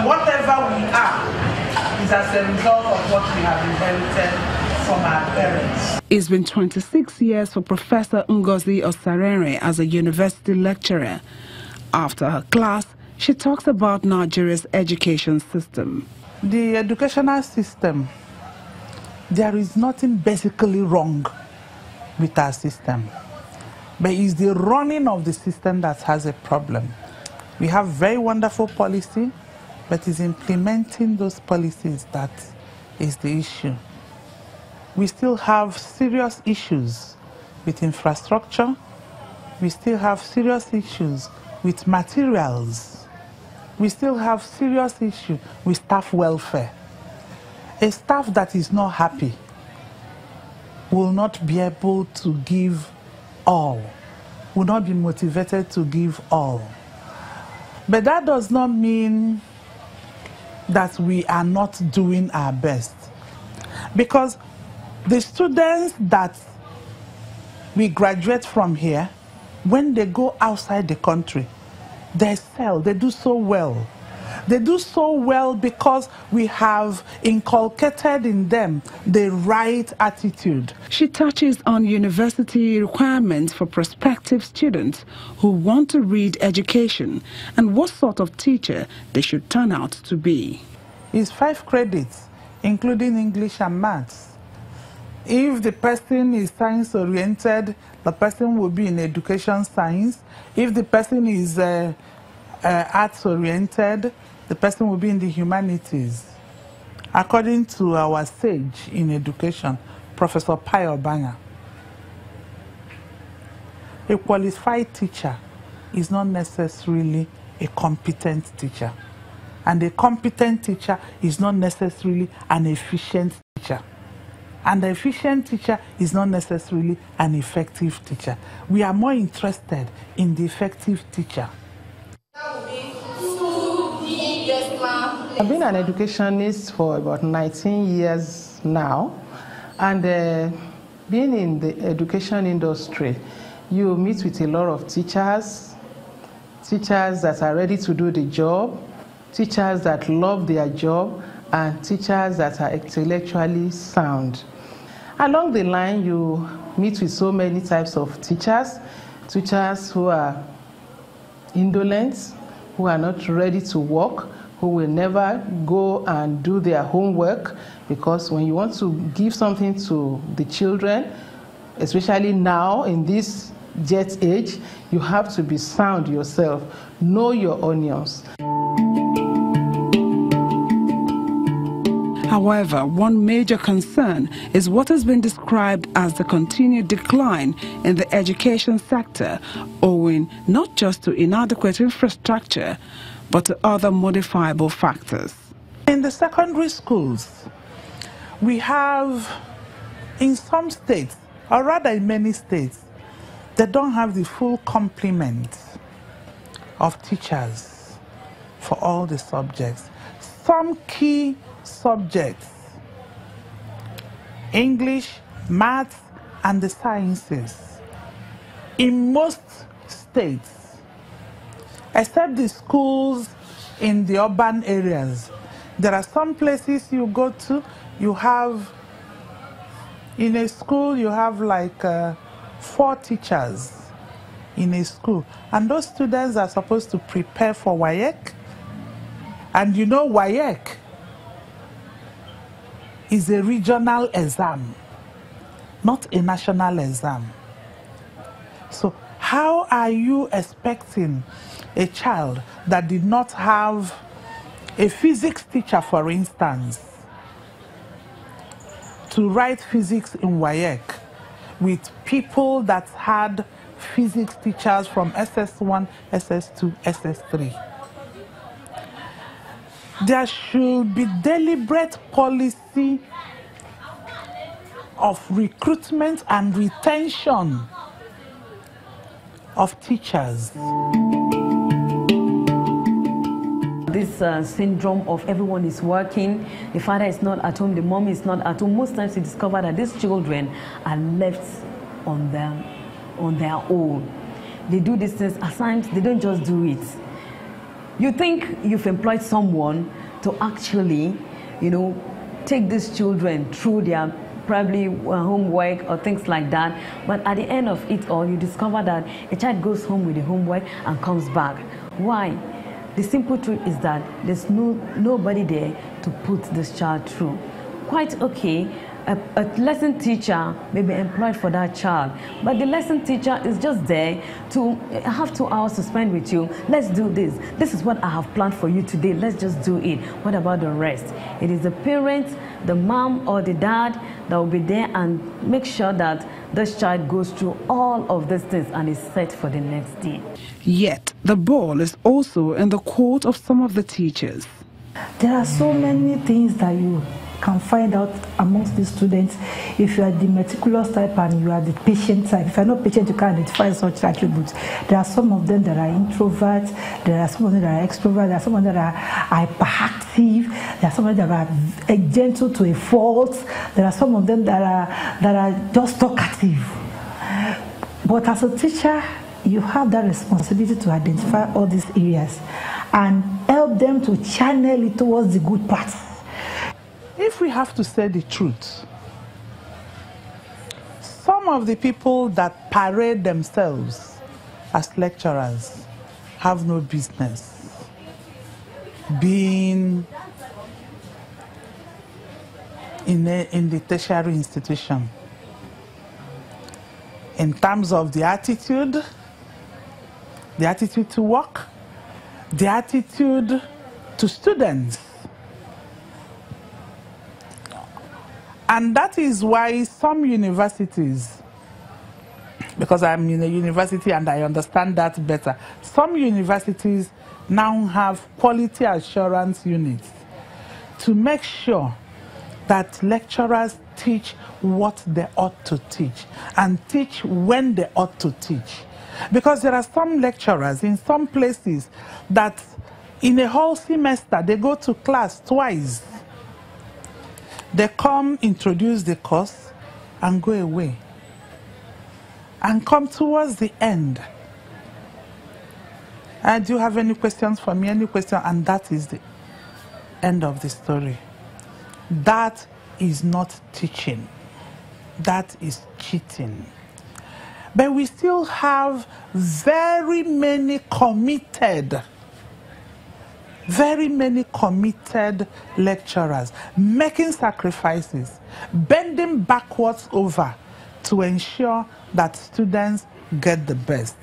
whatever we are is as a result of what we have inherited from our parents. It's been 26 years for Professor Ngozi Osarere as a university lecturer. After her class, she talks about Nigeria's education system. The educational system, there is nothing basically wrong with our system, but it's the running of the system that has a problem. We have very wonderful policy, but it's implementing those policies that is the issue. We still have serious issues with infrastructure. We still have serious issues with materials. We still have serious issues with staff welfare. A staff that is not happy will not be able to give all, will not be motivated to give all. But that does not mean that we are not doing our best. Because the students that we graduate from here, when they go outside the country, they excel, they do so well. They do so well because we have inculcated in them the right attitude. She touches on university requirements for prospective students who want to read education and what sort of teacher they should turn out to be. It's 5 credits, including English and maths. If the person is science-oriented, the person will be in education science. If the person is arts-oriented, the person will be in the humanities. According to our sage in education, Professor Payo Banga, a qualified teacher is not necessarily a competent teacher. And a competent teacher is not necessarily an efficient teacher. And the efficient teacher is not necessarily an effective teacher. We are more interested in the effective teacher. I've been an educationist for about 19 years now, and being in the education industry, you meet with a lot of teachers that are ready to do the job, teachers that love their job, and teachers that are intellectually sound. Along the line, you meet with so many types of teachers who are indolent, who are not ready to work, who will never go and do their homework, because when you want to give something to the children, especially now in this jet age, you have to be sound yourself, know your onions. However, one major concern is what has been described as the continued decline in the education sector, owing not just to inadequate infrastructure, but to other modifiable factors. In the secondary schools, we have, in some states, or rather in many states, they don't have the full complement of teachers for all the subjects. Some key subjects, English, maths, and the sciences, in most states, except the schools in the urban areas. There are some places you go to, you have, in a school, you have like 4 teachers in a school. And those students are supposed to prepare for WAEC. And you know WAEC is a regional exam, not a national exam. So how are you expecting a child that did not have a physics teacher, for instance, to write physics in WAEC with people that had physics teachers from SS1, SS2, SS3? There should be deliberate policy of recruitment and retention of teachers. This syndrome of everyone is working, the father is not at home, the mom is not at home. Most times you discover that these children are left on their own. They do these things, at times they don't just do it. You think you've employed someone to actually, you know, take these children through their probably homework or things like that, but at the end of it all, you discover that a child goes home with the homework and comes back. Why? The simple truth is that there's nobody there to put this child through. Quite okay, a lesson teacher may be employed for that child, but the lesson teacher is just there to have 2 hours to spend with you. Let's do this. This is what I have planned for you today. Let's just do it. What about the rest? It is the parent, the mom or the dad that will be there and make sure that this child goes through all of these things and is set for the next day. Yet, the ball is also in the court of some of the teachers. There are so many things that you can find out amongst the students. If you are the meticulous type and you are the patient type, if you are not patient, you can identify such attributes. There are some of them that are introverts, there are some of them that are extroverts, there are some of them that are hyperactive, there are some of them that are gentle to a fault, there are some of them that are just talkative. But as a teacher, you have that responsibility to identify all these areas and help them to channel it towards the good parts. If we have to say the truth, some of the people that parade themselves as lecturers have no business being in the tertiary institution. In terms of the attitude to work, the attitude to students. And that is why some universities, because I'm in a university and I understand that better, some universities now have quality assurance units to make sure that lecturers teach what they ought to teach and teach when they ought to teach. Because there are some lecturers in some places that in a whole semester they go to class twice. They come, introduce the course, and go away. And come towards the end. Do you have any questions for me? Any question? And that is the end of the story. That is not teaching. That is cheating. But we still have very many committed lecturers making sacrifices, bending backwards over to ensure that students get the best.